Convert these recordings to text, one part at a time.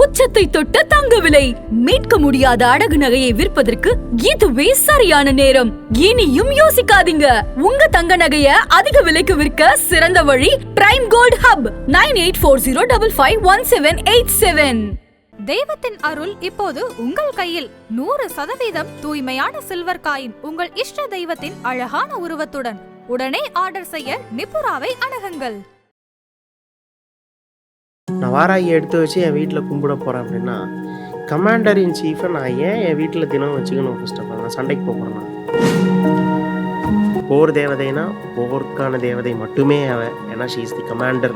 உச்சத்தை தொட்ட தங்க விலை. மீட்க முடியாத அடகு நகையை விற்பதற்கு இதுவே சரியான நேரம். இனியும் யோசிக்காதீங்க. உங்க தங்க நகைய அதிக விலைக்கு விற்க சிறந்த வழி பிரைம் கோல்ட் ஹப் 9840551787. தெய்வத்தின் அருள் இப்போது உங்கள் கையில். 100% தூய்மையான சில்வர் காயின் உங்கள் இஷ்ட தெய்வத்தின் அழகான உருவத்துடன் உடனே ஆர்டர் செய்ய நிபுராவை அணுகுங்கள். நான் வாராகி எடுத்து வச்சு என் வீட்டில் கும்பிட போகிறேன் அப்படின்னா, கமாண்டர் இன் சீஃபை நான் ஏன் என் வீட்டில் தினம் வச்சுக்கணும்? ஃபர்ஸ்ட் ஆஃப் ஆல் நான் சண்டைக்கு போகிறேன்னா, போர் தேவதைனா போருக்கான தேவதை மட்டுமே அவன். ஏன்னா ஷீ இஸ் தி கமாண்டர்.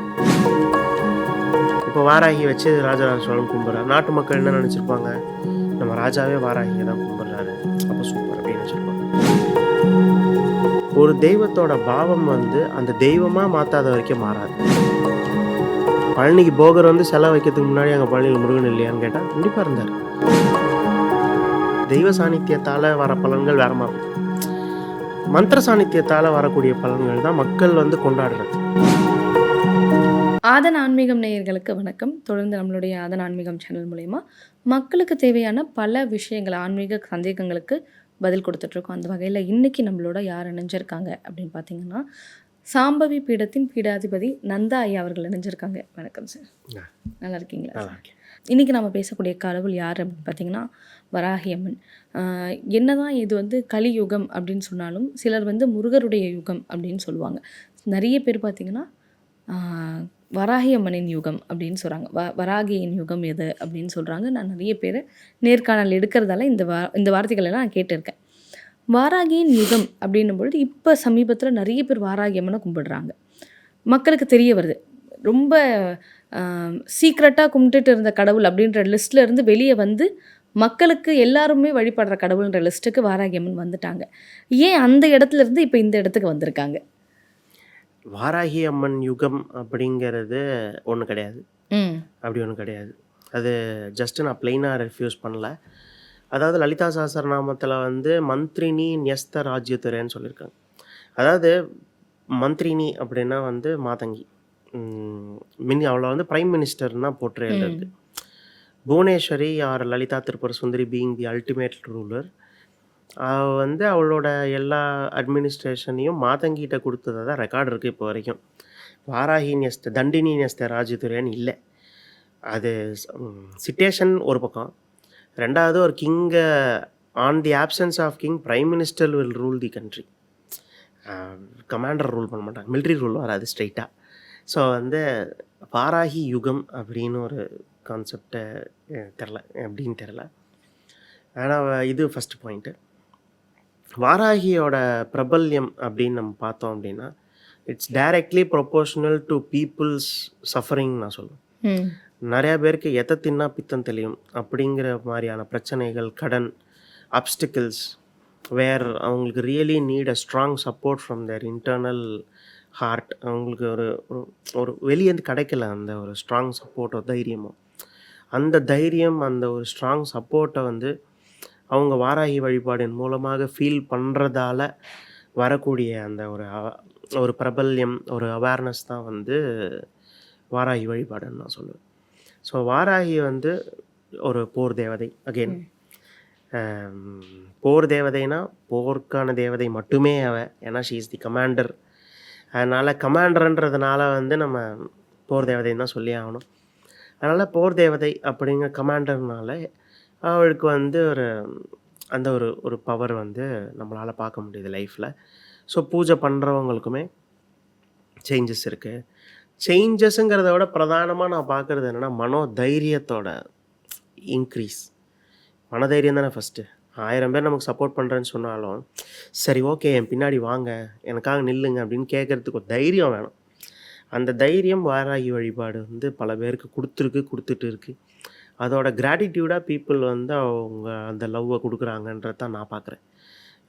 இப்போ வாராகி வச்சு ராஜராஜ சோழன் கும்பிட்றாரு. நாட்டு மக்கள் என்ன நினச்சிருப்பாங்க? நம்ம ராஜாவே வாராகியை தான் கும்பிட்றாரு, அப்போ சூப்பர் அப்படின்னு நினச்சிருப்பாங்க. ஒரு தெய்வத்தோட பாவம் அந்த தெய்வமாக மாற்றாத வரைக்கும் மாறாது. பழனிக்கு போகர் சிலை வைக்கிறதுக்கு முன்னாடி அங்கே பழனியில் முருகன் இல்லையான்னு கேட்டால் கண்டிப்பாக இருந்தார். தெய்வ சாநித்தியத்தால் வர பலன்கள் வேற மாதிரி இருக்கும். மந்திர சாநித்தியத்தால் வரக்கூடிய பலன்கள் தான் மக்கள் கொண்டாடுறது. ஆதன் ஆன்மீகம் நேயர்களுக்கு வணக்கம். தொடர்ந்து நம்மளுடைய ஆதன் ஆன்மீகம் சேனல் மூலயமா மக்களுக்கு தேவையான பல விஷயங்கள், ஆன்மீக சந்தேகங்களுக்கு பதில் கொடுத்துட்ருக்கோம். அந்த வகையில் இன்றைக்கி நம்மளோட யார் இணைஞ்சிருக்காங்க அப்படின்னு பார்த்தீங்கன்னா, சாம்பவி பீடத்தின் பீடாதிபதி நந்தா ஐயா அவர்கள் இணைஞ்சிருக்காங்க. வணக்கம் சார், நல்லா இருக்கீங்களா? இன்றைக்கி நம்ம பேசக்கூடிய கடவுள் யார் அப்படின்னு பார்த்தீங்கன்னா வராகி அம்மன். என்னதான் இது கலியுகம் அப்படின்னு சொன்னாலும் சிலர் முருகருடைய யுகம் அப்படின்னு சொல்லுவாங்க. நிறைய பேர் பார்த்திங்கன்னா வராகி அம்மனின் யுகம் அப்படின்னு சொல்கிறாங்க. வராகியின் யுகம் எது அப்படின்னு சொல்கிறாங்க. நான் நிறைய பேர் நேர்காணல் எடுக்கிறதால இந்த வார்த்தைகளெல்லாம் நான் கேட்டிருக்கேன். வாராகியின் யுகம் அப்படின்னும் பொழுது இப்போ சமீபத்தில் நிறைய பேர் வாராகி அம்மனை கும்பிடுறாங்க. மக்களுக்கு தெரிய வருது. ரொம்ப சீக்ரெட்டாக கும்பிட்டுட்டு இருந்த கடவுள் அப்படின்ற லிஸ்ட்டில் இருந்து வெளியே மக்களுக்கு எல்லாருமே வழிபடுற கடவுள்ன்ற லிஸ்ட்டுக்கு வாராகி அம்மன் வந்துட்டாங்க. ஏன் அந்த இடத்துல இருந்து இப்போ இந்த இடத்துக்கு வந்திருக்காங்க? வாராகி அம்மன் யுகம் அப்படிங்கிறது ஒன்று கிடையாது. அப்படி ஒன்று கிடையாது. அது ஜஸ்ட்டு நான் பிளெயினாக ரெஃப்யூஸ் பண்ணல. அதாவது லலிதா சஹஸ்ரநாமத்தில் மந்த்ரினி நியஸ்த ராஜ்யத்துறைன்னு சொல்லியிருக்காங்க. அதாவது மந்த்ரினி அப்படின்னா மாதங்கி. அவளை பிரைம் மினிஸ்டர்னா போர்ட்ரேல் இருக்குது. Bhuvaneshwari or Lalitha Tripura Sundari being the ultimate ruler. அவளோட எல்லா அட்மினிஸ்ட்ரேஷனையும் மாதங்கிட்ட கொடுத்ததாக தான் ரெக்கார்டு இருக்குது இப்போ வரைக்கும். வாராகி நியஸ்த தண்டினி நியஸ்த ராஜ்யத்துறைன்னு இல்லை. அது சிட்டேஷன் ஒரு பக்கம். ரெண்டாவது, ஒரு கிங்கை on the absence of king prime minister will rule the country. Commander rule பண்ண மாட்டாங்க, மிலிட்ரி ரூல் வராது ஸ்ட்ரைட்டாக. ஸோ வாராகி யுகம் அப்படின்னு ஒரு கான்செப்டை தெரில, எப்படின்னு தெரில. ஆனால் இது ஃபஸ்ட்டு பாயிண்ட்டு. வாராகியோட பிரபல்யம் அப்படின்னு நம்ம பார்த்தோம் அப்படின்னா, it's directly proportional to people's suffering நான் சொல்லுவேன். நிறையா பேருக்கு எதை தின்னா பித்தம் தெளியும் அப்படிங்கிற மாதிரியான பிரச்சனைகள், கடன், அப்டிக்கிள்ஸ், வேர் அவங்களுக்கு really need a strong support from their internal heart. அவங்களுக்கு ஒரு ஒரு வெளியேந்து கிடைக்கல அந்த ஒரு ஸ்ட்ராங் சப்போர்ட்டோ தைரியமோ. அந்த தைரியம், அந்த ஒரு ஸ்ட்ராங் சப்போர்ட்டை அவங்க வாராகி வழிபாடின் மூலமாக ஃபீல் பண்ணுறதால வரக்கூடிய அந்த ஒரு பிரபல்யம், ஒரு அவேர்னஸ் தான் வாராகி வழிபாடுன்னு நான் சொல்லுவேன். ஸோ வாராகி ஒரு போர் தேவதை. அகெயின் போர் தேவதைனா போருக்கான தேவதை மட்டுமே அவன். ஏன்னா ஷீ இஸ் தி கமாண்டர். அதனால் கமாண்டர்ன்றதுனால நம்ம போர் தேவதைன்னு தான் சொல்லி ஆகணும். அதனால் போர் தேவதை அப்படிங்கிற கமாண்டர்னால அவளுக்கு ஒரு அந்த ஒரு பவர் நம்மளால் பார்க்க முடியுது லைஃப்பில். ஸோ பூஜை பண்ணுறவங்களுக்குமே சேஞ்சஸ் இருக்குது. சேஞ்சஸுங்கிறத விட பிரதானமாக நான் பார்க்குறது என்னென்னா, மனோதைரியத்தோட இன்க்ரீஸ். மனதைரியம் தானே ஃபஸ்ட்டு. 1000 பேர் நமக்கு சப்போர்ட் பண்ணுறேன்னு சொன்னாலும், சரி ஓகே என் பின்னாடி வாங்க, எனக்காக நில்லுங்க அப்படின்னு கேட்குறதுக்கு ஒரு தைரியம் வேணும். அந்த தைரியம் வாராகி வழிபாடு பல பேருக்கு கொடுத்துட்டு இருக்குது. அதோட கிராட்டிடியூடாக பீப்புள் அவங்க அந்த லவ்வை கொடுக்குறாங்கன்றது தான் நான் பார்க்குறேன்.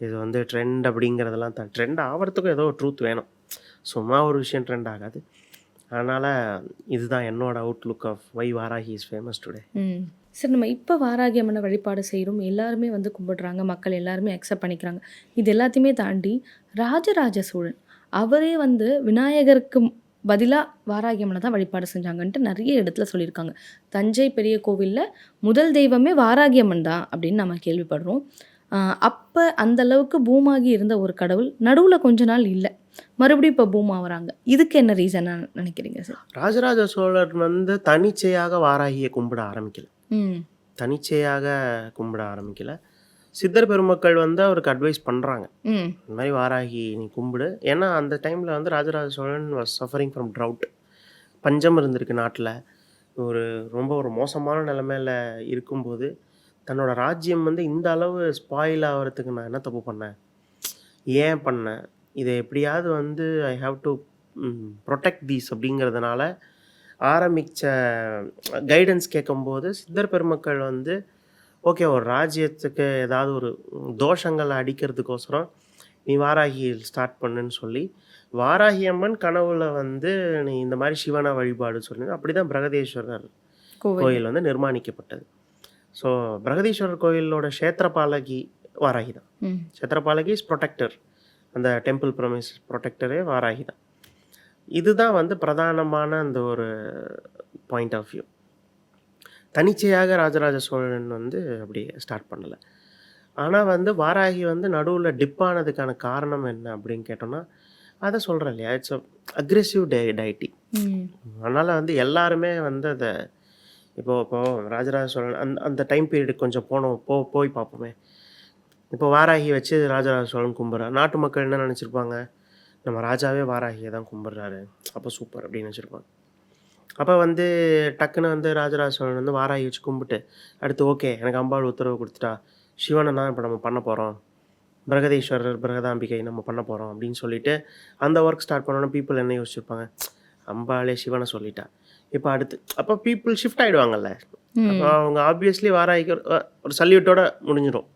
இது ட்ரெண்ட் அப்படிங்கிறதெல்லாம் தான். ட்ரெண்ட் ஆகிறதுக்கும் ஏதோ ஒரு ட்ரூத் வேணும். சும்மா ஒரு விஷயம் ட்ரெண்ட் ஆகாது. அதனால் இதுதான் என்னோட outlook of why Varahi is famous today. Sir, நம்ம இப்போ வாராகி அம்மனை வழிபாடு செய்கிறோம், எல்லாருமே கும்பிடுறாங்க, மக்கள் எல்லாருமே அக்செப்ட் பண்ணிக்கிறாங்க. இது எல்லாத்தையுமே தாண்டி ராஜராஜ சோழன் அவரே விநாயகருக்கு பதிலாக வாராகி அம்மனை தான் வழிபாடு செஞ்சாங்கன்ட்டு நிறைய இடத்துல சொல்லியிருக்காங்க. தஞ்சை பெரிய கோவிலில் முதல் தெய்வமே வாராகி அம்மன் தான் அப்படின்னு நம்ம கேள்விப்படுறோம். அப்போ அந்த அளவுக்கு பூமாகி இருந்த ஒரு கடவுள் நடுவில் கொஞ்ச நாள் இல்லை, மறுபடியும் இப்போ பூம் ஆகுறாங்க. இதுக்கு என்ன ரீசன் நினைக்கிறீங்க சார்? ராஜராஜ சோழர் வந்து தனிச்சையாக வாராகியை கும்பிட ஆரம்பிக்கல. தனிச்சையாக கும்பிட ஆரம்பிக்கல. சித்தர் பெருமக்கள் வந்து அவருக்கு அட்வைஸ் பண்ணுறாங்க, இந்த மாதிரி வாராகி நீ கும்பிடு. ஏன்னா அந்த டைமில் வந்து Rajaraja Cholan was suffering from trout. பஞ்சம் இருந்திருக்கு நாட்டில். ரொம்ப மோசமான நிலைமையில் இருக்கும்போது தன்னோட ராஜ்யம் வந்து இந்த அளவு ஸ்பாயில் ஆகிறதுக்கு நான் என்ன தப்பு பண்ணேன், ஏன் பண்ணேன், இதை எப்படியாவது வந்து I have to protect these அப்படிங்கிறதுனால ஆரம்பித்த கைடன்ஸ் கேட்கும்போது சித்தர் பெருமக்கள் வந்து ஓகே, ஒரு ராஜ்யத்துக்கு ஏதாவது ஒரு தோஷங்களை அடிக்கிறதுக்கோசரம் நீ வாராகி ஸ்டார்ட் பண்ணுன்னு சொல்லி வாராகி அம்மன் கனவுல வந்து நீ இந்த மாதிரி சிவனை வழிபாடு சொல்லி அப்படி தான் பிரகதீஸ்வரர் கோயில் வந்து நிர்மாணிக்கப்பட்டது. ஸோ பிரகதீஸ்வரர் கோயிலோட க்ஷேத்திரபாலகி வாராகி தான். க்ஷேத்திரபாலகி இஸ் ப்ரொடெக்டர், அந்த டெம்பிள் ப்ரொமிஸ் ப்ரொடெக்டரே வாராகி தான். இதுதான் வந்து பிரதானமான அந்த ஒரு பாயிண்ட் ஆஃப் வியூ. தனிச்சையாக ராஜராஜ சோழன் வந்து அப்படி ஸ்டார்ட் பண்ணலை. ஆனால் வந்து வாராகி வந்து நடுவில் டிப் ஆனதுக்கான காரணம் என்ன அப்படின்னு கேட்டோம்னா அதை சொல்கிறேன் இல்லையா, இட்ஸ் அக்ரெசிவ் டைட்டி. அதனால் வந்து எல்லாருமே வந்து அதை இப்போது ராஜராஜ சோழன் அந்த டைம் பீரியடுக்கு கொஞ்சம் போய் பார்ப்போமே. இப்போ வாராகி வச்சு ராஜராஜ சோழன் கும்பிட்றா, நாட்டு மக்கள் என்ன நினச்சிருப்பாங்க, நம்ம ராஜாவே வாராகியை தான் கும்பிட்றாரு, அப்போ சூப்பர் அப்படின்னு வச்சுருப்பாங்க. அப்போ வந்து டக்குன்னு வந்து ராஜராஜ சோழன் வந்து வாராகி வச்சு கும்பிட்டு அடுத்து ஓகே எனக்கு அம்பாள் உத்தரவு கொடுத்துட்டா, சிவனை தான் இப்போ நம்ம பண்ண போகிறோம், பிரகதீஸ்வரர் பிரகதாம்பிகை நம்ம பண்ண போகிறோம் அப்படின்னு சொல்லிட்டு அந்த ஒர்க் ஸ்டார்ட் பண்ணோன்னா பீப்புள் என்ன யோசிச்சிருப்பாங்க, அம்பாளே சிவனை சொல்லிட்டா, இப்போ அடுத்து அப்போ பீப்புள் ஷிஃப்ட் ஆகிடுவாங்கல்ல. அப்போ அவங்க ஆப்வியஸ்லி வாராகிக்கு ஒரு சல்யூட்டோட முடிஞ்சிடும்,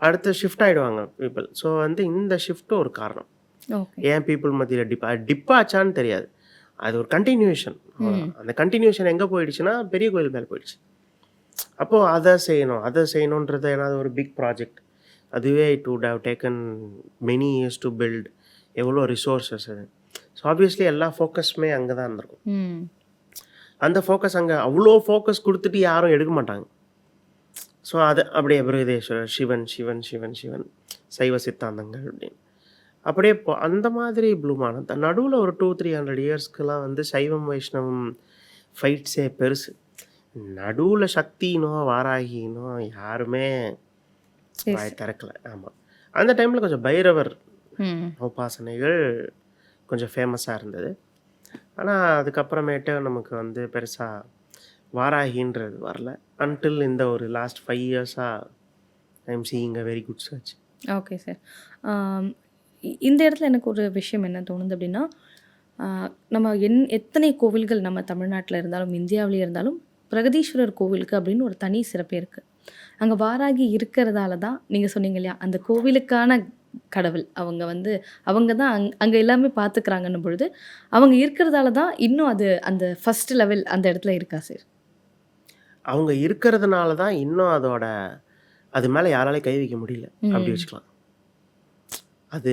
அடுத்து ஷிஃப்ட் ஆகிடுவாங்க பீப்புள். ஸோ வந்து இந்த ஷிஃப்ட்டும் ஒரு காரணம். ஏன் பீப்புள் மத்தியில் டிப்பாச்சான்னு தெரியாது, அது ஒரு கண்டினியூஷன். அந்த கண்டினியூஷன் எங்கே போயிடுச்சுன்னா பெரிய கோயில் மேலே போயிடுச்சு. அப்போது அதை செய்யணுன்றது ஏன்னா ஒரு பிக் ப்ராஜெக்ட், அதுவே it would have taken many years to build, எவ்வளோ ரிசோர்ஸஸ் அது. ஸோ ஆப்வியஸ்லி எல்லா ஃபோக்கஸுமே அங்கே தான் இருந்திருக்கும். அந்த ஃபோக்கஸ் அங்கே அவ்வளோ ஃபோக்கஸ் கொடுத்துட்டு யாரும் எடுக்க மாட்டாங்க. ஸோ அது அப்படியே பிரகதீஸ்வரர் சிவன் சிவன் சிவன் சிவன் சைவ சித்தாந்தங்கள் அப்படின்னு அப்படியே அந்த மாதிரி ப்ளூமான நடுவில் ஒரு 200-300 இயர்ஸ்க்கெலாம் வந்து சைவம் வைஷ்ணவம் ஃபைட்ஸே பெருசு. நடுவில் சக்தினோ வாராகினோ யாருமே வாய் திறக்கலை. ஆமாம், அந்த டைமில் கொஞ்சம் பைரவர் உபாசனைகள் கொஞ்சம் ஃபேமஸாக இருந்தது. ஆனால் அதுக்கப்புறமேட்டு நமக்கு வந்து பெருசாக வாராகின்றது வரல. அன்டில் இந்த ஒரு லாஸ்ட் 5 இயர்ஸாக I am seeing a very good church. Okay sir. இந்த இடத்துல எனக்கு ஒரு விஷயம் என்ன தோணுது அப்படின்னா, நம்ம எத்தனை கோவில்கள் நம்ம தமிழ்நாட்டில் இருந்தாலும் இந்தியாவிலே இருந்தாலும் பிரகதீஸ்வரர் கோவிலுக்கு அப்படின்னு ஒரு தனி சிறப்பு இருக்குது. அங்கே வாராகி இருக்கிறதால தான் நீங்கள் சொன்னீங்க இல்லையா, அந்த கோவிலுக்கான கடவுள் அவங்க தான் அங்கே எல்லாமே பார்த்துக்கிறாங்கன்னும் பொழுது அவங்க இருக்கிறதால தான் இன்னும் அது அந்த ஃபர்ஸ்ட் லெவல் அந்த இடத்துல இருக்கா சார்? அவங்க இருக்கிறதுனால தான் இன்னும் அது மேலே யாராலையும் கை வைக்க முடியல அப்படி வச்சுக்கலாம். அது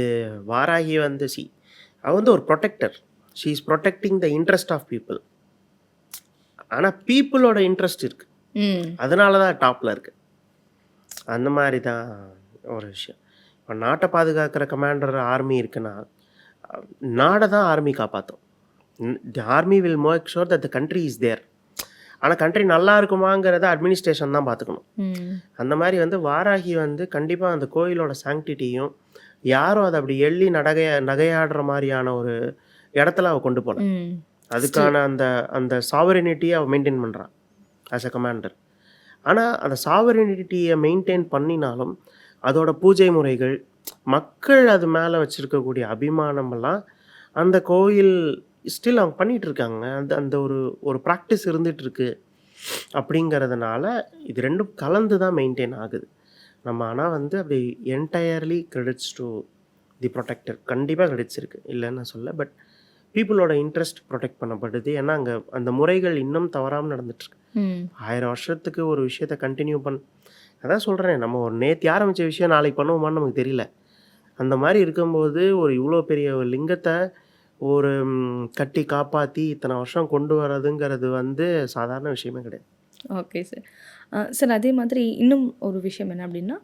வாராகி வந்து அவ வந்து ஒரு protector, she is protecting the interest of people. ஆனால் பீப்புளோட இன்ட்ரெஸ்ட் இருக்குது, அதனால தான் டாப்பில் இருக்குது. அந்த மாதிரி தான் ஒரு விஷயம். இப்போ நாட்டை பாதுகாக்கிற கமாண்டர் ஆர்மி இருக்குன்னா நாடை தான் ஆர்மி காப்பாற்றும். Army will make sure that the country is there. ஆனால் கண்ட்ரி நல்லா இருக்குமாங்கிறத அட்மினிஸ்ட்ரேஷன் தான் பார்த்துக்கணும். அந்த மாதிரி வந்து வாராகி வந்து கண்டிப்பாக அந்த கோயிலோட சாங்டிட்டியும் யாரும் அதை அப்படி எள்ளி நகையாடுற மாதிரியான ஒரு இடத்துல அவள் கொண்டு போகல. அதுக்கான அந்த சாவரினிட்டியை அவள் மெயின்டைன் பண்ணுறான் ஆஸ் அ கமாண்டர். ஆனால் அந்த சாவரினிட்டியை மெயின்டைன் பண்ணினாலும் அதோட பூஜை முறைகள், மக்கள் அது மேலே வச்சுருக்கக்கூடிய அபிமானமெல்லாம் அந்த கோயில் ஸ்டில் அவங்க பண்ணிகிட்ருக்காங்க. அந்த ஒரு ப்ராக்டிஸ் இருந்துகிட்ருக்கு. அப்படிங்கிறதுனால இது ரெண்டும் கலந்து தான் மெயின்டைன் ஆகுது. நம்ம ஆனால் வந்து அப்படி entirely credits to the protector கண்டிப்பாக கிரெடிட்ஸ் இருக்குது, இல்லைன்னு நான் சொல்ல. பட் பீப்புளோட இன்ட்ரெஸ்ட் ப்ரொடெக்ட் பண்ணப்படுது. ஏன்னா அங்கே அந்த முறைகள் இன்னும் தவறாமல் நடந்துட்டுருக்கு. 1000 வருஷத்துக்கு ஒரு விஷயத்தை கண்டினியூ அதான் சொல்கிறேன், நம்ம ஒரு நேற்று ஆரம்பித்த விஷயம் நாளைக்கு பண்ணுவோமான்னு நமக்கு தெரியல. அந்த மாதிரி இருக்கும்போது ஒரு இவ்வளோ பெரிய ஒரு லிங்கத்தை ஒரு கட்டி காப்பாற்றி இத்தனை வருஷம் கொண்டு வர்றதுங்கிறது வந்து சாதாரண விஷயமே கிடையாது. Okay sir. சார் அதே மாதிரி இன்னும் ஒரு விஷயம் என்ன அப்படின்னா,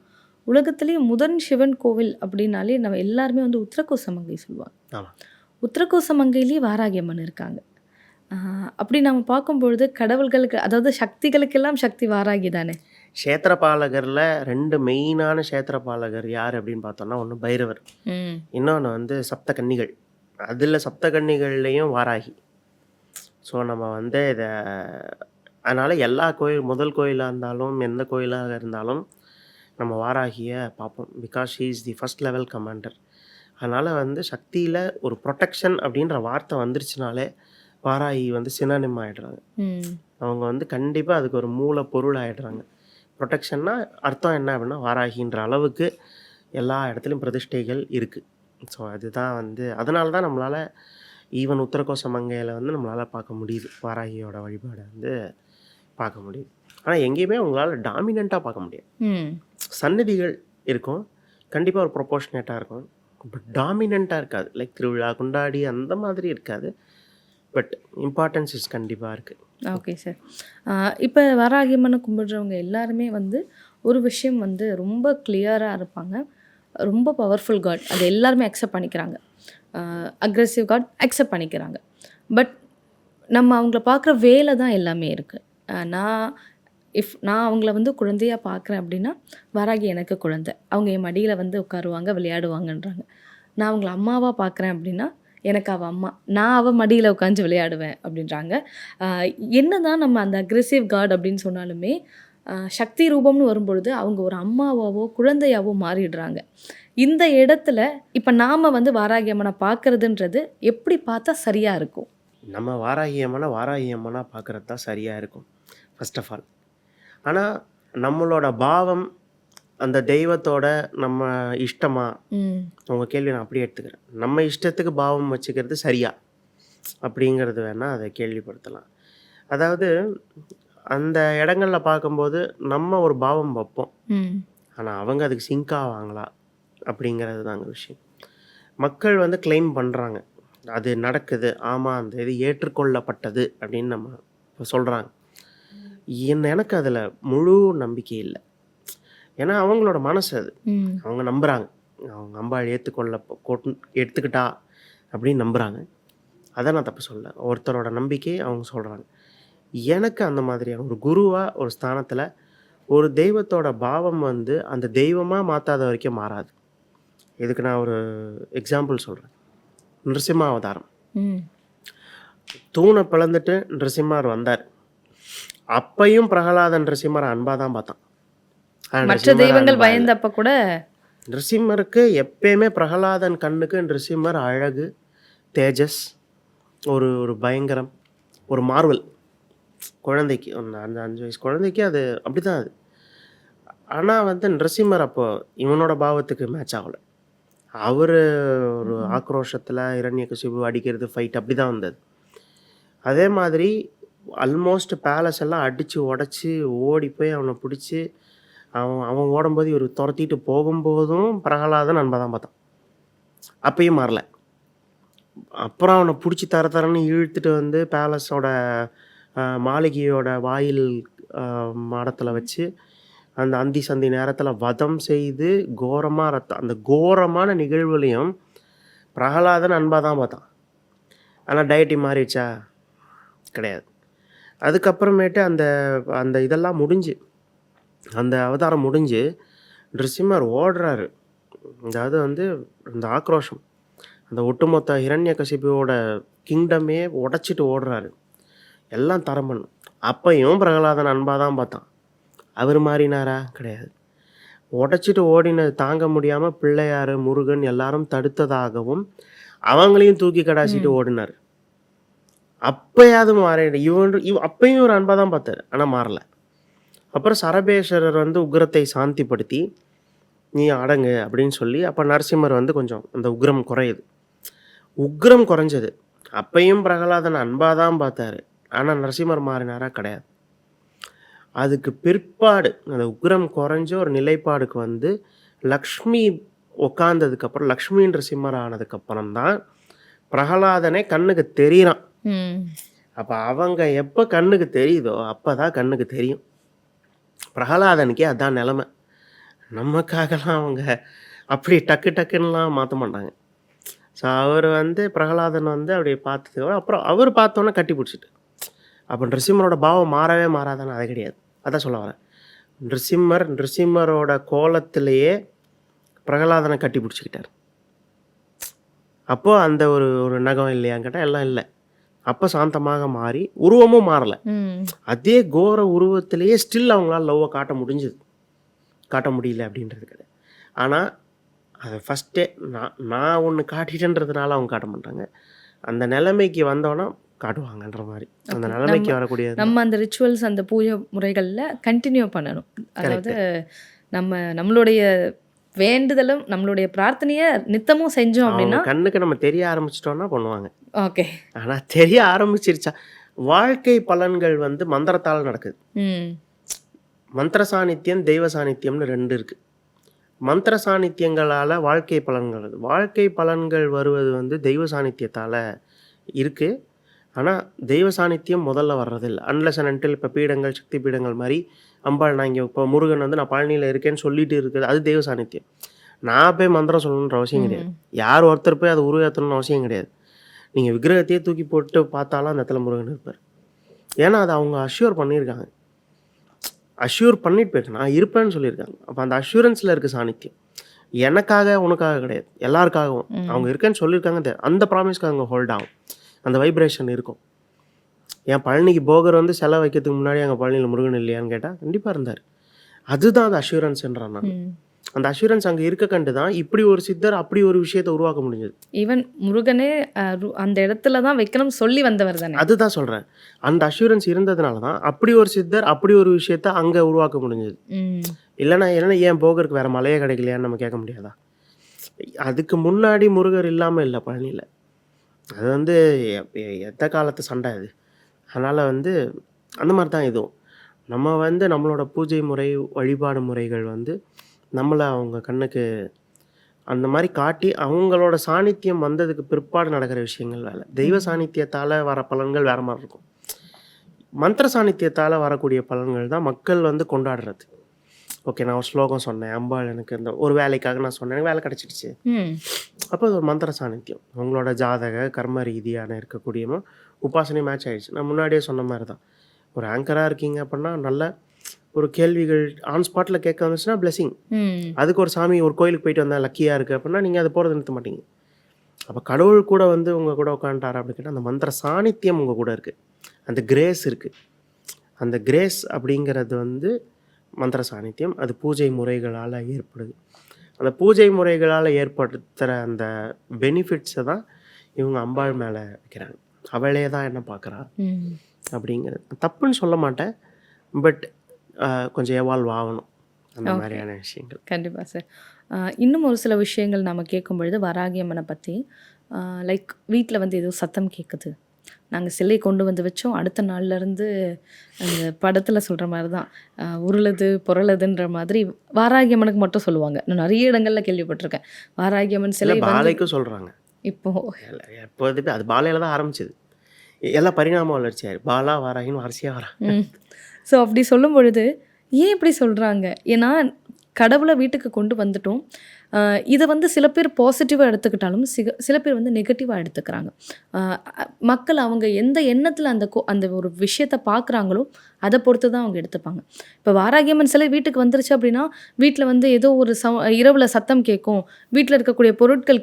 உலகத்திலேயே முதன் சிவன் கோவில் அப்படின்னாலே நம்ம எல்லாருமே வந்து உத்திரகோசமங்கை சொல்லுவாங்க. ஆமாம். உத்திரகோசமங்கையிலேயே வாராகி அம்மன் இருக்காங்க. அப்படி நம்ம பார்க்கும்பொழுது கடவுள்களுக்கு, அதாவது சக்திகளுக்கெல்லாம் சக்தி வாராகி தானே. க்ஷேத்திரபாலகரில் 2 மெயினான க்ஷேத்திரபாலகர் யார் அப்படின்னு பார்த்தோம்னா, ஒன்று பைரவர், ம். இன்னொன்று வந்து சப்தகன்னிகள். அதில் சப்தகன்னிகள்லேயும் வாராகி. ஸோ நம்ம வந்து இதை அதனால் எல்லா கோயில், முதல் கோயிலாக இருந்தாலும் எந்த கோயிலாக இருந்தாலும் நம்ம வாராகியை பார்ப்போம். Because she is the first level commander. அதனால் வந்து சக்தியில் ஒரு ப்ரொடெக்ஷன் அப்படின்ற வார்த்தை வந்துருச்சுனாலே வாராகி வந்து சினானிம் ஆகிடுறாங்க. ம். அவங்க வந்து கண்டிப்பாக அதுக்கு ஒரு மூல பொருள் ஆகிடுறாங்க. ப்ரொடெக்ஷன்னா அர்த்தம் என்ன அப்படின்னா வாராகின்ற அளவுக்கு எல்லா இடத்துலையும் பிரதிஷ்டைகள் இருக்குது. ஸோ அதுதான் வந்து அதனால தான் நம்மளால் ஈவன் உத்தரகோசமங்கையில் வந்து நம்மளால் பார்க்க முடியுது, வாராகியோட வழிபாடை வந்து பார்க்க முடியுது. ஆனால் எங்கேயுமே உங்களால் டாமினண்ட்டாக பார்க்க முடியாது. ம். சந்நிதிகள் இருக்கும், கண்டிப்பாக ஒரு ப்ரொபோர்ஷனேட்டாக இருக்கும், பட் டாமினண்ட்டாக இருக்காது. லைக் திருவிழா கொண்டாடி அந்த மாதிரி இருக்காது, பட் இம்பார்ட்டன்ஸ் இஸ் கண்டிப்பாக இருக்குது. Okay sir. இப்போ வாராகி அம்மனை கும்பிடுறவங்க எல்லாருமே வந்து ஒரு விஷயம் வந்து ரொம்ப கிளியராக இருப்பாங்க. ரொம்ப பவர்ஃபுல் காட், அது எல்லாருமே அக்செப்ட் பண்ணிக்கிறாங்க. அக்ரெசிவ் காட் அக்செப்ட் பண்ணிக்கிறாங்க. பட் நம்ம அவங்கள பார்க்குற வேலை தான் எல்லாமே இருக்குது. நான் அவங்கள வந்து குழந்தையாக பார்க்குறேன் அப்படின்னா, வாராகி எனக்கு குழந்தை, அவங்க என் மடியில் வந்து உட்காருவாங்க, விளையாடுவாங்கன்றாங்க. நான் அவங்கள அம்மாவாக பார்க்குறேன் அப்படின்னா, எனக்கு அவள் அம்மா, நான் அவள் மடியில் உட்காந்து விளையாடுவேன் அப்படின்றாங்க. என்ன தான் நம்ம அந்த அக்ரெசிவ் காட் அப்படின்னு சொன்னாலுமே, சக்தி ரூபம்னு வரும்பொழுது அவங்க ஒரு அம்மாவாவோ குழந்தையாவோ மாறிடுறாங்க. இந்த இடத்துல இப்போ நாம் வந்து வாராகி அம்மனை பார்க்குறதுன்றது எப்படி பார்த்தா சரியாக இருக்கும்? நம்ம வாராகி அம்மனாக பார்க்குறது தான் சரியாக இருக்கும் ஃபர்ஸ்ட் ஆஃப் ஆல். ஆனால் நம்மளோட பாவம் அந்த தெய்வத்தோட நம்ம இஷ்டமா, உங்கள் கேள்வி நான் அப்படியே எடுத்துக்கிறேன். நம்ம இஷ்டத்துக்கு பாவம் வச்சுக்கிறது சரியா அப்படிங்கிறது வேணால் அதை கேள்விப்படுத்தலாம். அதாவது அந்த இடங்களில் பார்க்கும்போது நம்ம ஒரு பாவம் வைப்போம், ஆனால் அவங்க அதுக்கு சிங்க் ஆவாங்களா அப்படிங்கிறது தாங்க விஷயம். மக்கள் வந்து கிளைம் பண்ணுறாங்க, அது நடக்குது, ஆமாம் அந்த இது ஏற்றுக்கொள்ளப்பட்டது அப்படின்னு நம்ம சொல்கிறாங்க. எனக்கு அதில் முழு நம்பிக்கை இல்லை. ஏன்னா அவங்களோட மனசு அது, அவங்க நம்புகிறாங்க, அவங்க அம்பாள் எடுத்துக்கிட்டா அப்படின்னு நம்புகிறாங்க. அதை நான் தப்பு சொல்ல, ஒருத்தரோட நம்பிக்கை அவங்க சொல்கிறாங்க. எனக்கு அந்த மாதிரியான ஒரு குருவாக ஒரு ஸ்தானத்தில் ஒரு தெய்வத்தோட பாவம் வந்து அந்த தெய்வமாக மாற்றாத வரைக்கும் மாறாது. இதுக்கு நான் ஒரு எக்ஸாம்பிள் சொல்கிறேன். நிருசிம்ம அவதாரம், தூணை பிளந்துட்டு நிருசிம்மர் வந்தார். அப்பையும் பிரகலாதன் நிருசிம்மரை அன்பாக தான் பார்த்தான். மற்ற தெய்வங்கள் பயந்தப்ப கூட நிருசிம்மருக்கு எப்பயுமே பிரகலாதன் கண்ணுக்கு நிருசிம்மர் அழகு, தேஜஸ், ஒரு ஒரு பயங்கரம், ஒரு மார்வல். குழந்தைக்கு அந்த 5 வயசு குழந்தைக்கு அது அப்படி தான் அது. ஆனால் வந்து நிருசிம்மர் அப்போ இவனோட பாவத்துக்கு மேட்ச் ஆகலை. அவர் ஒரு ஆக்ரோஷத்தில் இரண்யகசிபு அடிக்கிறது, ஃபைட் அப்படி தான் வந்தது. அதே மாதிரி ஆல்மோஸ்ட் பேலஸ் எல்லாம் அடித்து உடச்சி ஓடி போய் அவனை பிடிச்சி அவன் ஓடும்போது இவர் துரத்திட்டு போகும்போதும் பிரகலாதன் அன்பை தான் பார்த்தான். அப்பயும் மாறல. அப்புறம் அவனை பிடிச்சி தரன்னு இழுத்துட்டு வந்து பேலஸோட மாளிகையோட வாயில் மாடத்தில் வச்சு அந்த அந்தி சந்தி நேரத்தில் வதம் செய்து கோரமாக அந்த கோரமான நிகழ்வுலையும் பிரகலாதன் அன்பாக தான் பார்த்தான். ஆனால் டயட்டி மாறிடுச்சா? கிடையாது. அதுக்கப்புறமேட்டு அந்த அந்த இதெல்லாம் முடிஞ்சு, அந்த அவதாரம் முடிஞ்சு நிருசிம்மர் ஓடுறாரு. அதாவது வந்து அந்த ஆக்ரோஷம், அந்த ஒட்டுமொத்த ஹிரண்யகசிபுவோட கிங்டமே உடச்சிட்டு ஓடுறாரு, எல்லாம் தரம்பன். அப்பையும் பிரகலாதன் அன்பாக தான் பார்த்தான். அவர் மாறினாரா? கிடையாது. உடச்சிட்டு ஓடினது தாங்க முடியாமல் பிள்ளையார், முருகன் எல்லாரும் தடுத்ததாகவும் அவங்களையும் தூக்கி கடாசிட்டு ஓடினார். அப்பயாவது மாறிடு அப்பையும் ஒரு அன்பாக தான் பார்த்தார், ஆனால் மாறல. அப்புறம் சரபேஸ்வரர் வந்து உக்ரத்தை சாந்திப்படுத்தி நீ அடங்கு அப்படின்னு சொல்லி அப்போ நரசிம்மர் வந்து கொஞ்சம் அந்த உக்ரம் குறையுது. உக்ரம் குறைஞ்சது, அப்பையும் பிரகலாதன் அன்பாக தான் பார்த்தாரு, ஆனால் நரசிம்மர் மாறினாரா? கிடையாது. அதுக்கு பிற்பாடு அந்த உக்ரம் குறைஞ்ச ஒரு நிலைப்பாடுக்கு வந்து லக்ஷ்மி உட்காந்ததுக்கப்புறம், லக்ஷ்மி நரசிம்மர் ஆனதுக்கப்புறம் தான் பிரகலாதனே கண்ணுக்கு தெரியுறான். ம். அப்போ அவங்க எப்போ கண்ணுக்கு தெரியுதோ அப்போ தான் கண்ணுக்கு தெரியும். பிரகலாதனுக்கே அதான் நிலமை. நமக்காகலாம் அவங்க அப்படி டக்கு டக்குன்னுலாம் மாற்ற மாட்டாங்க. ஸோ அவர் வந்து பிரகலாதன் வந்து அப்படி பார்த்ததுக்கு அப்புறம் அவர் பார்த்தோன்னே கட்டி பிடிச்சிட்டு, அப்போ நிருசிம்மரோட பாவம் மாறவே மாறாதானே? அது கிடையாது. அதான் சொல்ல வரேன். நிருசிம்மரோட கோலத்திலேயே பிரகலாதனை கட்டி பிடிச்சிக்கிட்டார். அப்போது அந்த ஒரு ஒரு நகம் இல்லையான்னு கேட்டால் எல்லாம் இல்லை. அப்போ சாந்தமாக மாறி உருவமும் மாறலை. ம். அதே கோர உருவத்திலேயே ஸ்டில் அவங்களால லவ்வை காட்ட முடிஞ்சுது. காட்ட முடியல அப்படின்றது கிடையாது. ஆனால் அதை ஃபஸ்ட்டே நான் ஒன்று காட்டிட்டேன்றதுனால அவங்க காட்ட மாட்டாங்க. அந்த நிலைமைக்கு வந்தோன்னா காட்டுவாங்கன்ற மாதிரி. அந்த நிலைமைக்கு வரக்கூடியது நம்ம அந்த ரிச்சுவல்ஸ் அந்த பூஜை முறைகளில் கண்டினியூ பண்ணணும். அதாவது நம்மளுடைய வேண்டுதலும் நம்மளுடைய பிரார்த்தனையை நித்தமும் செஞ்சோம் அப்படின்னா கண்ணுக்கு நம்ம தெரிய ஆரம்பிச்சிட்டோன்னா பண்ணுவாங்க. ஓகே. ஆனால் தெரிய ஆரம்பிச்சிருச்சா வாழ்க்கை பலன்கள் வந்து மந்திரத்தால் நடக்குது. ம். மந்திர சாநித்தியம் தெய்வ சாநித்தியம்னு 2 இருக்குது. மந்திர சாநித்தியங்களால் வாழ்க்கை பலன்கள் வருது. வாழ்க்கை பலன்கள் வருவது வந்து தெய்வ சாநித்தியத்தால் இருக்குது. ஆனால் தெய்வ சாநித்தியம் முதல்ல வர்றதில்லை. அன்லெஸ் அண்ட் அன்டில் இப்போ பீடங்கள் சக்தி பீடங்கள் மாதிரி அம்பாள் நான் இங்கே இப்போ முருகன் வந்து நான் பழனியில் இருக்கேன்னு சொல்லிட்டு இருக்குது, அது தெய்வ சாநித்தியம். நான் போய் மந்திரம் சொல்லணுன்ற அவசியம் கிடையாது. யார் ஒருத்தர் போய் அதை உருவாற்றணும்னு அவசியம் கிடையாது. நீங்கள் விக்கிரகத்தையே தூக்கி போட்டு பார்த்தாலும் அந்த இடத்துல முருகன் இருப்பார். ஏன்னா அதை அவங்க அஷ்யூர் பண்ணியிருக்காங்க. அஷ்யூர் பண்ணிட்டு போயிருக்கு, நான் இருப்பேன்னு சொல்லியிருக்காங்க. அப்போ அந்த அஷ்யூரன்ஸில் இருக்குது சாநித்தியம். எனக்காக உனக்காக கிடையாது, எல்லாருக்காகவும் அவங்க இருக்கேன்னு சொல்லியிருக்காங்க. அந்த ப்ராமிஸ்க்கு அவங்க ஹோல்ட் ஆகும், அந்த வைப்ரேஷன் இருக்கும். ஏன் பழனிக்கு போகர் வந்து செலவு வைக்கிறதுக்கு முன்னாடி அங்கே பழனியில் முருகன் இல்லையான்னு கேட்டால் கண்டிப்பாக இருந்தார். அதுதான் அந்த அஷ்யூரன்ஸ்ன்றான் நான். அந்த அஷ்யூரன்ஸ் அங்கே இருக்க கண்டு தான் இப்படி ஒரு சித்தர் அப்படி ஒரு விஷயத்தை உருவாக்க முடிஞ்சது. ஈவன் முருகனே அந்த இடத்துல தான் வைக்கணும் சொல்லி வந்தவர் தானே. அதுதான் சொல்கிறேன். அந்த அஷ்யூரன்ஸ் இருந்ததுனால தான் அப்படி ஒரு சித்தர் அப்படி ஒரு விஷயத்த அங்கே உருவாக்க முடிஞ்சது. இல்லைன்னா ஏன் போகருக்கு வேறு மலையே கிடைக்கலையான்னு நம்ம கேட்க முடியாதா? அதுக்கு முன்னாடி முருகர் இல்லாமல் இல்லை பழனியில். அது வந்து எந்த காலத்து சண்டை அது. அதனால் வந்து அந்த மாதிரி தான் இதுவும். நம்ம வந்து நம்மளோட பூஜை முறை வழிபாடு முறைகள் வந்து நம்மளை அவங்க கண்ணுக்கு அந்த மாதிரி காட்டி அவங்களோட சாநித்தியம் வந்ததுக்கு பிற்பாடு நடக்கிற விஷயங்கள் வேலை. தெய்வ சாநித்தியத்தால் வர பலன்கள் வேறு மாதிரி இருக்கும். மந்திர சாநித்தியத்தால் வரக்கூடிய பலன்கள் தான் மக்கள் வந்து கொண்டாடுறது. ஓகே, நான் ஒரு ஸ்லோகம் சொன்னேன், அம்பாள் எனக்கு இந்த ஒரு வேலைக்காக நான் சொன்னேன், எனக்கு வேலை கிடச்சிடுச்சு. அப்போ அது ஒரு மந்திர சாநித்தியம். உங்களோட ஜாதக கர்ம ரீதியான இருக்கக்கூடிய உபாசனை மேட்ச் ஆகிடுச்சு. நான் முன்னாடியே சொன்ன மாதிரி தான். ஒரு ஆங்கராக இருக்கீங்க அப்படின்னா நல்ல ஒரு கேள்விகள் ஆன் ஸ்பாட்டில் கேட்க வந்துச்சுன்னா பிளெஸிங். அதுக்கு ஒரு சாமி ஒரு கோயிலுக்கு போயிட்டு வந்தால் லக்கியாக இருக்குது அப்படின்னா நீங்கள் அதை போகிறத நிறுத்த மாட்டீங்க. அப்போ கடவுள் கூட வந்து உங்கள் கூட உட்காந்துட்டாரா அப்படின்னு கேட்டால் அந்த மந்திர சாநித்தியம் உங்கள் கூட இருக்குது, அந்த கிரேஸ் இருக்குது. அந்த கிரேஸ் அப்படிங்கிறது வந்து மந்திர சாநித்தியம். அது பூஜை முறைகளால் ஏற்படுது. அந்த பூஜை முறைகளால் ஏற்படுத்துகிற அந்த பெனிஃபிட்ஸை தான் இவங்க அம்பாள் மேலே வைக்கிறாங்க. அவளே தான் என்ன பார்க்குறா அப்படிங்கிறது தப்புன்னு சொல்ல மாட்டேன். பட் கொஞ்சம் எவால்வ் ஆகணும் அந்த மாதிரியான விஷயங்கள். கண்டிப்பாக சார். இன்னும் ஒரு சில விஷயங்கள் நம்ம கேட்கும் பொழுது வராகி அம்மனை பற்றி லைக் வீட்டில் வந்து ஏதோ சத்தம் கேட்குது, நாங்கள் சிலை கொண்டு வந்து வச்சோம், அடுத்த நாள்லேருந்து அந்த படத்தில் சொல்கிற மாதிரி தான் உருளுது புரளுதுன்ற மாதிரி வாராகி அம்மனுக்கு மட்டும் சொல்லுவாங்க. நான் நிறைய இடங்களில் கேள்விப்பட்டிருக்கேன். வாராகி அம்மன் சிலை பாலைக்கும் சொல்கிறாங்க. எப்போதுமே அது பாலையில் தான் ஆரம்பிச்சது. எல்லாம் பரிணாம வளர்ச்சி ஆயிரு, பாலா வாராகின்னு வரிசையாக வராங்க. ஸோ அப்படி சொல்லும் பொழுது ஏன் இப்படி சொல்கிறாங்க? ஏன்னா கடவுளை வீட்டுக்கு கொண்டு வந்துட்டோம். இதை வந்து சில பேர் பாசிட்டிவாக எடுத்துக்கிட்டாலும் சில பேர் வந்து நெகட்டிவாக எடுத்துக்கிறாங்க. மக்கள் அவங்க எந்த எண்ணத்தில் அந்த ஒரு விஷயத்தை பார்க்குறாங்களோ அதை பொறுத்து தான் அவங்க எடுத்துப்பாங்க. இப்போ வாராகியம்மன் சிலை வீட்டுக்கு வந்துருச்சு அப்படின்னா வீட்டில் வந்து ஏதோ ஒரு இரவில் சத்தம் கேட்கும், வீட்டில் இருக்கக்கூடிய பொருட்கள்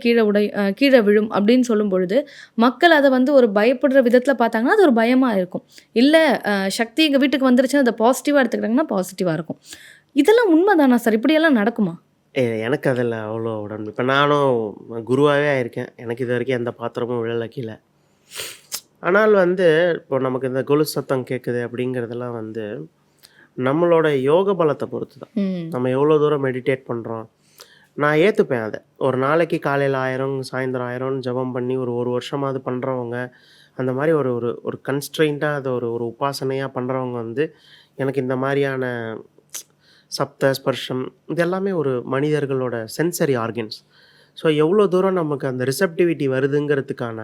கீழே விழும் அப்படின்னு சொல்லும் பொழுது மக்கள் அதை வந்து ஒரு பயப்படுற விதத்தில் பார்த்தாங்கன்னா அது ஒரு பயமாக இருக்கும். இல்லை சக்தி எங்கள் வீட்டுக்கு வந்துருச்சுன்னு அதை பாசிட்டிவாக எடுத்துக்கிட்டாங்கன்னா பாசிட்டிவாக இருக்கும். இதெல்லாம் உண்மை தானா சார்? இப்படியெல்லாம் நடக்குமா? எனக்கு அதில் அவ்வளோ உடம்பு. இப்போ நானும் குருவாகவே ஆயிருக்கேன், எனக்கு இது வரைக்கும் எந்த பாத்திரமும் விழலை கீழே. ஆனால் வந்து இப்போ நமக்கு இந்த கொலுசு சத்தம் கேட்குது அப்படிங்கிறதெல்லாம் வந்து நம்மளோட யோக பலத்தை பொறுத்து தான். நம்ம எவ்வளோ தூரம் மெடிடேட் பண்ணுறோம். நான் ஏற்றுப்பேன் அதை. ஒரு நாளைக்கு காலையில் 1000 சாயந்தரம் 1000 ஜபம் பண்ணி ஒரு வருஷமாவது பண்ணுறவங்க, அந்த மாதிரி ஒரு ஒரு கன்ஸ்ட்ரெயின்ட்டாக அதை ஒரு உபாசனையாக பண்ணுறவங்க வந்து எனக்கு இந்த மாதிரியான சப்த ஸ்பர்ஷம் இது எல்லாமே ஒரு மனிதர்களோட சென்சரி ஆர்கன்ஸ். ஸோ எவ்வளோ தூரம் நமக்கு அந்த ரிசப்டிவிட்டி வருதுங்கிறதுக்கான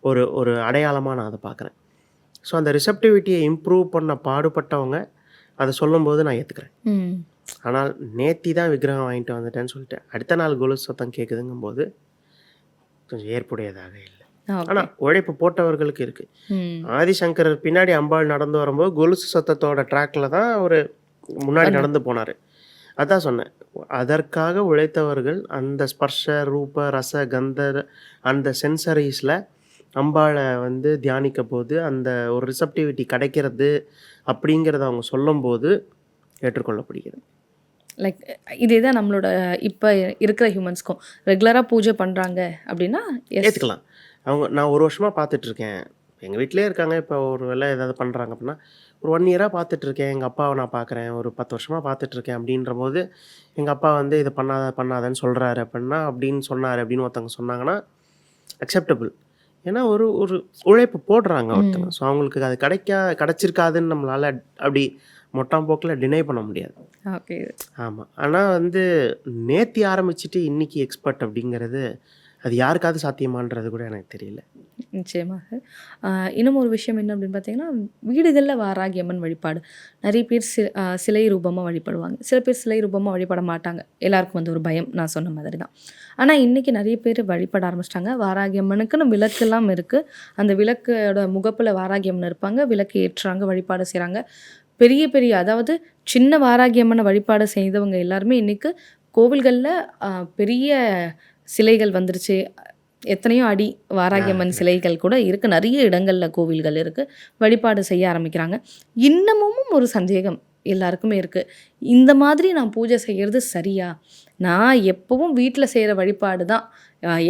ஒரு ஒரு அடையாளமாக நான் அதை பார்க்குறேன். ஸோ அந்த ரிசப்டிவிட்டியை இம்ப்ரூவ் பண்ண பாடுபட்டவங்க அதை சொல்லும்போது நான் ஏற்றுக்கிறேன். ம். ஆனால் நேத்தி தான் விக்கிரகம் வாங்கிட்டு வந்துட்டேன்னு சொல்லிட்டு அடுத்த நாள் கொலுசு சத்தம் கேட்குதுங்கும்போது கொஞ்சம் ஏற்புடையதாக இல்லை. ஓகே. ஆனால் உழைப்பு போட்டவர்களுக்கு இருக்குது. ம். ஆதிசங்கரர் பின்னாடி அம்பாள் நடந்து வரும்போது கொலுசு சத்தத்தோட ட்ராக்ல தான் அவர் முன்னாடி நடந்து போனார். அதான் சொன்னேன், அதற்காக உழைத்தவர்கள் அந்த ஸ்பர்ஷ ரூப ரச கந்த அந்த சென்சரிஸில் அம்பாளை வந்து தியானிக்க போது அந்த ஒரு ரிசப்டிவிட்டி கிடைக்கிறது அப்படிங்கிறத அவங்க சொல்லும்போது ஏற்றுக்கொள்ளப்படுகிறது. லைக் இதே தான் நம்மளோட இப்போ இருக்கிற ஹியூமன்ஸ்க்கும் ரெகுலராக பூஜை பண்ணுறாங்க அப்படின்னா எஸ். ஏற்றுக்கலாம். நான் ஒரு வருஷமாக பார்த்துட்ருக்கேன், எங்கள் வீட்டிலே இருக்காங்க. இப்போ ஒரு வேளை ஏதாவது பண்ணுறாங்க அப்படின்னா ஒரு 1 இயராக பார்த்துட்ருக்கேன், எங்கள் அப்பாவை நான் பார்க்குறேன், ஒரு 10 வருஷமாக பார்த்துட்ருக்கேன் அப்படின்ற போது எங்கள் அப்பா வந்து இதை பண்ணாதன்னு சொல்கிறாரு அப்படின்னா அப்படின்னு சொன்னார் அப்படின்னு ஒருத்தவங்க சொன்னாங்கன்னா அக்செப்டபுள். ஏன்னா ஒரு ஒரு உழைப்பு போடுறாங்க ஒருத்தவங்க. ஸோ அவங்களுக்கு அது கிடச்சிருக்காதுன்னு நம்மளால் அப்படி மொட்டாம்போக்கில் டினை பண்ண முடியாது. ஓகே. ஆமாம். ஆனால் வந்து நேத்தி ஆரம்பிச்சுட்டு இன்னைக்கு எக்ஸ்பர்ட் அப்படிங்கிறது அது யாருக்காவது சாத்தியமான்றது கூட எனக்கு தெரியல. நிச்சயமாக. இன்னும் ஒரு விஷயம் என்ன அப்படின்னு பார்த்தீங்கன்னா, வீடுகளில் வாராகி அம்மன் வழிபாடு நிறைய பேர் சிலை ரூபமாக வழிபடுவாங்க, சில பேர் சிலை ரூபமாக வழிபட மாட்டாங்க. எல்லாருக்கும் வந்து ஒரு பயம், நான் சொன்ன மாதிரி தான். ஆனால் இன்றைக்கி நிறைய பேர் வழிபட ஆரம்பிச்சிட்டாங்க. வாராகி அம்மனுக்குன்னு விளக்கெல்லாம் இருக்குது. அந்த விளக்கோட முகப்பில் வாராகி அம்மன் இருப்பாங்க, விளக்கு ஏற்றுறாங்க, வழிபாடு செய்கிறாங்க. பெரிய பெரிய அதாவது சின்ன வாராகி அம்மனை வழிபாடு செய்தவங்க எல்லாருமே இன்றைக்கி கோவில்களில் பெரிய சிலைகள் வந்துருச்சு. எத்தனையோ அடி வாராகி அம்மன் சிலைகள் கூட இருக்குது. நிறைய இடங்களில் கோவில்கள் இருக்குது, வழிபாடு செய்ய ஆரம்பிக்கிறாங்க. இன்னமும் ஒரு சந்தேகம் எல்லாருக்குமே இருக்குது, இந்த மாதிரி நான் பூஜை செய்கிறது சரியா? நான் எப்போவும் வீட்டில் செய்கிற வழிபாடு தான்,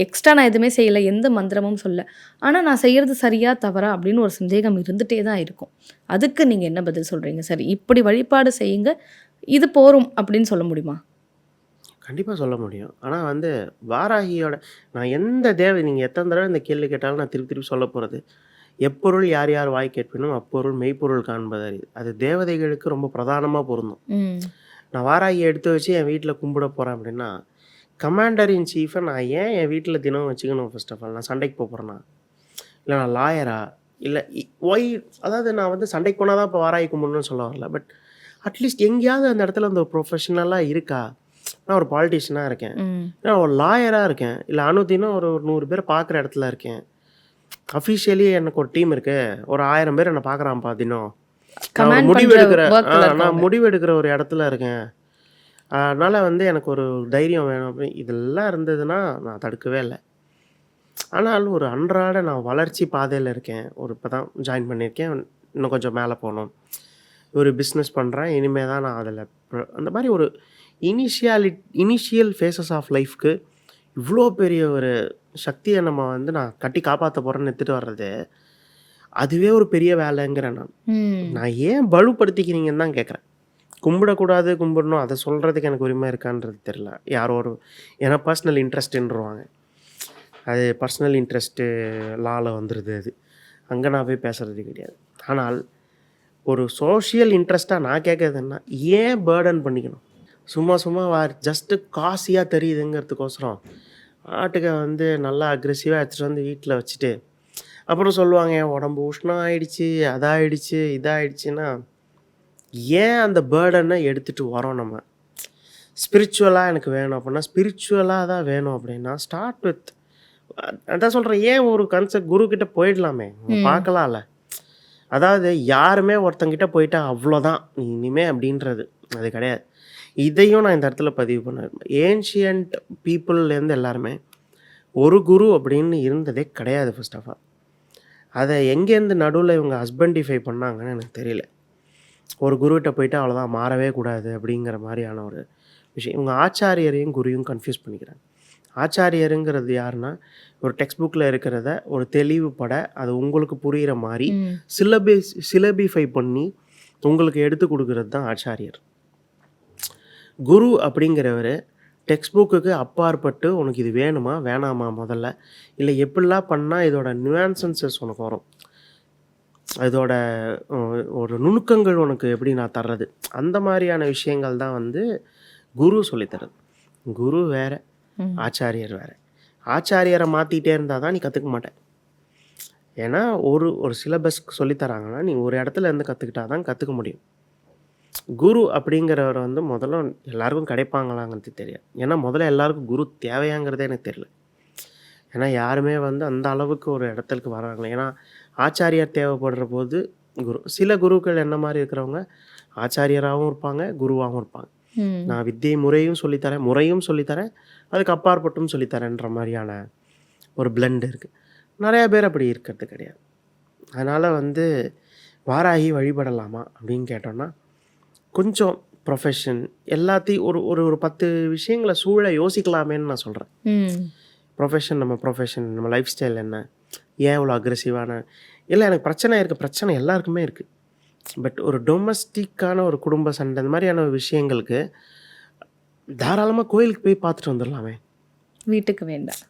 எக்ஸ்ட்ரா நான் எதுவுமே செய்யலை, எந்த மந்திரமும் சொல்ல, ஆனால் நான் செய்கிறது சரியா தவறா அப்படின்னு ஒரு சந்தேகம் இருந்துகிட்டே தான் இருக்கும். அதுக்கு நீங்கள் என்ன பதில் சொல்கிறீங்க? சரி, இப்படி வழிபாடு செய்யுங்க, இது போரும் அப்படின்னு சொல்ல முடியுமா? கண்டிப்பாக சொல்ல முடியும். ஆனால் வந்து வாராகியோட நான் எந்த நீங்கள் எத்தனை தடவை இந்த கேள்வி கேட்டாலும் நான் திருப்பி திருப்பி சொல்ல போகிறது, எப்பொருள் யார் யார் வாய் கேட்பினும் அப்பொருள் மெய்ப்பொருள் காண்பது அறிவு. அது தேவதைகளுக்கு ரொம்ப பிரதானமாக பொருந்தும். நான் வாராகியை எடுத்து வச்சு என் வீட்டில் கும்பிட போகிறேன் அப்படின்னா, கமாண்டர் இன் சீஃபை நான் ஏன் என் வீட்டில் தினம் வச்சுக்கணும்? ஃபர்ஸ்ட் ஆஃப் ஆல் நான் சண்டைக்கு போகிறேன்னா, இல்லை நான் லாயரா, இல்லை ஒய், அதாவது நான் வந்து சண்டைக்கு போனால் தான் இப்போ வாராகி கும்பிடணும்னு சொல்ல வரல. பட் அட்லீஸ்ட் எங்கேயாவது அந்த இடத்துல அந்த ப்ரொஃபஷனலாக இருக்கா? நான் ஒரு பாலிட்டிஷியனாக இருக்கேன், நான் ஒரு லாயராக இருக்கேன், இல்லை அனுதினம் ஒரு 100 பேர் பார்க்குற இடத்துல இருக்கேன், அஃபிஷியலி எனக்கு ஒரு டீம் இருக்கு, ஒரு 1000 பேர் என்னை பார்க்குறான்ப்பா தினம், நான் முடிவெடுக்கிற ஒரு இடத்துல இருக்கேன், அதனால் வந்து எனக்கு ஒரு தைரியம் வேணும் அப்படின்னு இதெல்லாம் இருந்ததுன்னா நான் தடுக்கவே இல்லை. ஆனால் ஒரு அன்றாட நான் வளர்ச்சி பாதையில் இருக்கேன், ஒரு இப்போ தான் ஜாயின் பண்ணியிருக்கேன், இன்னும் கொஞ்சம் மேலே போகணும், ஒரு பிஸ்னஸ் பண்ணுறேன், இனிமேல் தான் நான் அதில் அந்த மாதிரி ஒரு இனிஷியல் ஃபேஸஸ் ஆஃப் லைஃப்க்கு இவ்வளோ பெரிய ஒரு சக்தியை நம்ம வந்து நான் கட்டி காப்பாற்ற போகிறேன்னு எடுத்துகிட்டு வர்றது, அதுவே ஒரு பெரிய வேலைங்கிறேன். நான் ஏன் பலுப்படுத்திக்கிறீங்கன்னு தான் கேட்குறேன். கும்பிடக்கூடாது, கும்பிடணும், அதை சொல்கிறதுக்கு எனக்கு உரிமை இருக்கான்றது தெரியல. யாரோ ஒரு ஏன்னா பர்சனல் இன்ட்ரெஸ்ட்டுருவாங்க, அது பர்சனல் இன்ட்ரெஸ்ட்டு லாவில் வந்துடுது, அது அங்கே நான் போய் பேசுகிறது கிடையாது. ஆனால் ஒரு சோஷியல் இன்ட்ரெஸ்ட்டாக நான் கேட்குறதுன்னா, ஏன் பேர்டன் பண்ணிக்கணும்? சும்மா ஜஸ்ட்டு காசியாக தெரியுதுங்கிறதுக்கோசரம் ஆட்டுக்க வந்து நல்லா அக்ரெசிவாக எடுத்துகிட்டு வந்து வீட்டில் வச்சுட்டு அப்புறம் சொல்லுவாங்க என் உடம்பு உஷ்ணம் ஆகிடுச்சு, அதாகிடுச்சு, இதாகிடுச்சுன்னா ஏன் அந்த பேர்டனை எடுத்துகிட்டு வரோம்? நம்ம ஸ்பிரிச்சுவலாக எனக்கு வேணும் அப்படின்னா ஸ்பிரிச்சுவலாக தான் வேணும் அப்படின்னா ஸ்டார்ட் வித், அதான் சொல்கிறேன், ஏன் ஒரு கன்செப்ட் குருக்கிட்ட போயிடலாமே, பார்க்கலாம்ல. அதாவது யாருமே ஒருத்தங்கிட்ட போயிட்டா அவ்வளோதான் இனிமே அப்படின்றது அது கிடையாது. இதையும் நான் இந்த இடத்துல பதிவு பண்ணேன். ஏன்ஷியன்ட் பீப்புள்லேருந்து எல்லாருமே ஒரு குரு அப்படின்னு இருந்ததே கிடையாது. ஃபர்ஸ்ட் ஆஃப் ஆல் அதை எங்கேருந்து நடுவில் இவங்க ஹஸ்பண்டிஃபை பண்ணாங்கன்னு எனக்கு தெரியல. ஒரு குருகிட்ட போயிட்டு அவ்வளோதான், மாறவே கூடாது அப்படிங்கிற மாதிரியான ஒரு விஷயம். இவங்க ஆச்சாரியரையும் குருவையும் கன்ஃபியூஸ் பண்ணிக்கிறாங்க. ஆச்சாரியருங்கிறது யாருன்னா, ஒரு டெக்ஸ்ட் புக்கில் இருக்கிறத ஒரு தெளிவுபட அது உங்களுக்கு புரிகிற மாதிரி சிலபிஃபை பண்ணி உங்களுக்கு எடுத்து கொடுக்கறது தான் ஆச்சாரியர். குரு அப்படிங்கிறவர் டெக்ஸ்ட் புக்குக்கு அப்பாற்பட்டு உனக்கு இது வேணுமா வேணாமா, முதல்ல இல்லை எப்படிலாம் பண்ணால் இதோட நியூஆன்சன்சஸ் உனக்கு வரும், இதோட ஒரு நுணுக்கங்கள் உனக்கு எப்படி நான் தர்றது, அந்த மாதிரியான விஷயங்கள் தான் வந்து குரு சொல்லித்தரது. குரு வேறு, ம். ஆச்சாரியர் வேறு. ஆச்சாரியரை மாற்றிட்டே இருந்தால் தான் நீ கற்றுக்க மாட்ட. ஏன்னா ஒரு சிலபஸ்க்கு சொல்லித்தராங்கன்னா நீ ஒரு இடத்துல இருந்து கற்றுக்கிட்டா தான் கற்றுக்க முடியும். குரு அப்படிங்கிறவர் வந்து முதல்ல எல்லாருக்கும் கிடைப்பாங்களாங்கிறது தெரியாது. ஏன்னா முதல்ல எல்லாருக்கும் குரு தேவையாங்கிறதே எனக்கு தெரியல. ஏன்னா யாருமே வந்து அந்த அளவுக்கு ஒரு இடத்துக்கு வராங்களே. ஏன்னா ஆச்சாரியார் தேவைப்படுற போது சில குருக்கள் என்ன மாதிரி இருக்கிறவங்க ஆச்சாரியராகவும் இருப்பாங்க, குருவாகவும் இருப்பாங்க. ம். நான் வித்தியை முறையும் சொல்லித்தரேன், அதுக்கு அப்பாற்பட்டும் சொல்லித்தரேன்ற மாதிரியான ஒரு பிளெண்ட் இருக்குது. நிறையா பேர் அப்படி இருக்கிறது கிடையாது. அதனால் வந்து வாராகி வழிபடலாமா அப்படின்னு கேட்டோன்னா, கொஞ்சம் ப்ரொஃபஷன் எல்லாத்தையும் ஒரு ஒரு ஒரு 10 விஷயங்களை யோசிக்கலாமேன்னு நான் சொல்கிறேன். ம். நம்ம லைஃப் ஸ்டைல் என்ன, ஏன் இவ்வளோ அக்ரெசிவான இல்லை எனக்கு பிரச்சனை எல்லாருக்குமே இருக்குது. பட் ஒரு டொமஸ்டிக்கான ஒரு குடும்ப சண்டை இந்த மாதிரியான விஷயங்களுக்கு தாராளமாக கோயிலுக்கு போய் பார்த்துட்டு வந்துடலாமே. வீட்டுக்கு வேண்டாம்.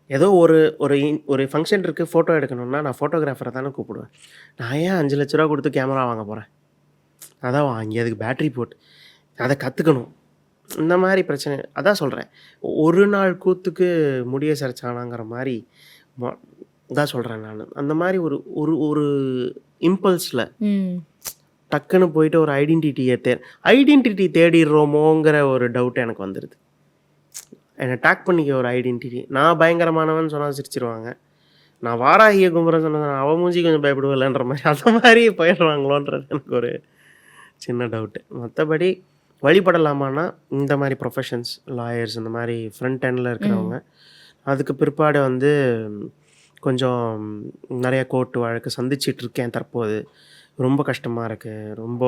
ஏதோ ஒரு ஃபங்க்ஷன் இருக்குது, ஃபோட்டோ எடுக்கணும்னா நான் ஃபோட்டோகிராஃபரை தானே கூப்பிடுவேன். நான் ஏன் 5 லட்ச ரூபா கொடுத்து கேமரா வாங்க போகிறேன்? அதான் வாங்கி அதுக்கு பேட்ரி போட்டு அதை கற்றுக்கணும். இந்த மாதிரி பிரச்சனை அதான் சொல்கிறேன். ஒரு நாள் கூத்துக்கு முடிய சிறைச்சானாங்கிற மாதிரி தான் சொல்கிறேன் நான். அந்த மாதிரி ஒரு ஒரு ஒரு இம்பல்ஸில் ம். டக்குன்னு போயிட்டு ஒரு ஐடென்டிட்டி தேடிடுறோமோங்கிற ஒரு டவுட் எனக்கு வந்துடுது. என்னை டேக் பண்ணிக்க ஒரு ஐடென்டிட்டி. நான் பயங்கரமானவன் சொன்னால் சிரிச்சிருவாங்க. நான் வாராகியை கும்புறேன்னு சொன்னேன் அவன் மூஞ்சி கொஞ்சம் பயப்படுவில்லைன்ற மாதிரி அந்த மாதிரி போயிடுறாங்களோன்றது எனக்கு ஒரு சின்ன டவுட்டு. மற்றபடி வழிபடலாமான்னா இந்த மாதிரி ப்ரொஃபஷன்ஸ், லாயர்ஸ், இந்த மாதிரி ஃப்ரண்ட் எண்டில் இருக்கிறவங்க, அதுக்கு பிற்பாடு வந்து கொஞ்சம் நிறைய கோர்ட்டு வழக்கு சந்திச்சிட்ருக்கேன் தற்போது. ரொம்ப கஷ்டமாக இருக்குது. ரொம்ப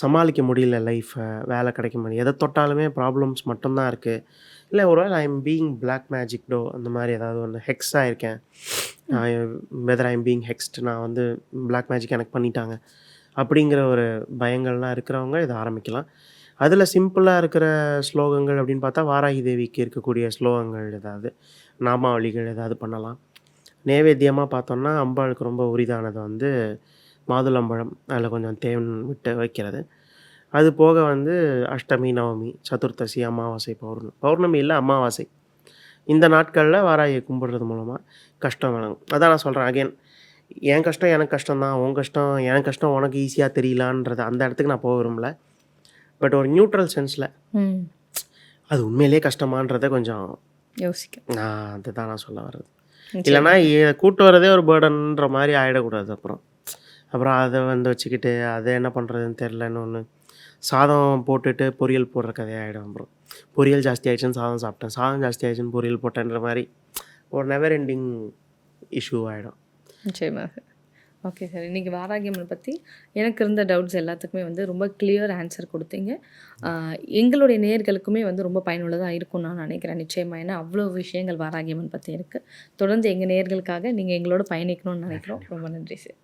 சமாளிக்க முடியல லைஃப்பை. வேலை கிடைக்க முடியல. எதை தொட்டாலுமே ப்ராப்ளம்ஸ் மட்டும்தான் இருக்குது. இல்லை ஒருவேளை ஐ எம் பீயிங் பிளாக் மேஜிக்டோ அந்த மாதிரி ஏதாவது ஒன்று ஹெக்ஸ் ஆகிருக்கேன். Whether I am being hexed, நான் வந்து பிளாக் மேஜிக் எனக்கு பண்ணிட்டாங்க அப்படிங்கிற ஒரு பயங்கள்லாம் இருக்கிறவங்க இதை ஆரம்பிக்கலாம். அதில் சிம்பிளாக இருக்கிற ஸ்லோகங்கள் அப்படின்னு பார்த்தா வாராகி தேவிக்கு இருக்கக்கூடிய ஸ்லோகங்கள் ஏதாவது நாமாவளிகள் ஏதாவது பண்ணலாம். நைவேத்தியமாக பார்த்தோம்னா அம்பாளுக்கு ரொம்ப உரிதானது வந்து மாதுளம்பழம், அதில் கொஞ்சம் தேன் விட்டு வைக்கிறது. அது போக வந்து அஷ்டமி, நவமி, சதுர்த்தசி, அமாவாசை, பௌர்ணமி இல்லை அமாவாசை, இந்த நாட்களில் வாராகியை கும்பிடுறது மூலமாக கஷ்டம் விளங்கும். அதான் நான் சொல்கிறேன் அகைன், என் கஷ்டம் எனக்கு கஷ்டம் தான், உன் கஷ்டம் எனக்கு கஷ்டம், உனக்கு ஈஸியாக தெரியலான்றது அந்த இடத்துக்கு நான் போக விரும்பல. பட் ஒரு நியூட்ரல் சென்ஸில் அது உண்மையிலேயே கஷ்டமான்றதை கொஞ்சம் யோசிக்க. அதுதான் நான் சொல்ல வர்றது. இல்லைனா கூட்டு வரதே ஒரு பேர்டன்ற மாதிரி ஆகிடக்கூடாது. அப்புறம் அதை வந்து வச்சுக்கிட்டு அதை என்ன பண்ணுறதுன்னு தெரிலன்னு ஒன்று சாதம் போட்டுட்டு பொரியல் போடுற கதையாகிடும். அப்புறம் பொரியல் ஜாஸ்தி ஆகிடுச்சுன்னு சாதம் சாப்பிட்டேன், சாதம் ஜாஸ்தி ஆகிடுச்சுன்னு பொரியல் போட்டேன்ற மாதிரி ஒரு நெவர் எண்டிங் இஷ்யூ ஆகிடும். நிச்சயமாக. ஓகே சார், இன்றைக்கி வாராகி அம்மன் பற்றி எனக்கு இருந்த டவுட்ஸ் எல்லாத்துக்குமே வந்து ரொம்ப கிளியர் ஆன்சர் கொடுத்தீங்க. எங்களுடைய நேயர்களுக்குமே வந்து ரொம்ப பயனுள்ளதாக இருக்கும்னு நான் நினைக்கிறேன் நிச்சயமாக. ஏன்னா அவ்வளோ விஷயங்கள் வாராகி அம்மன் பற்றி இருக்குது. தொடர்ந்து எங்கள் நேயர்களுக்காக நீங்கள் எங்களோட பயணிக்கணும்னு நினைக்கிறோம். ரொம்ப நன்றி சார்.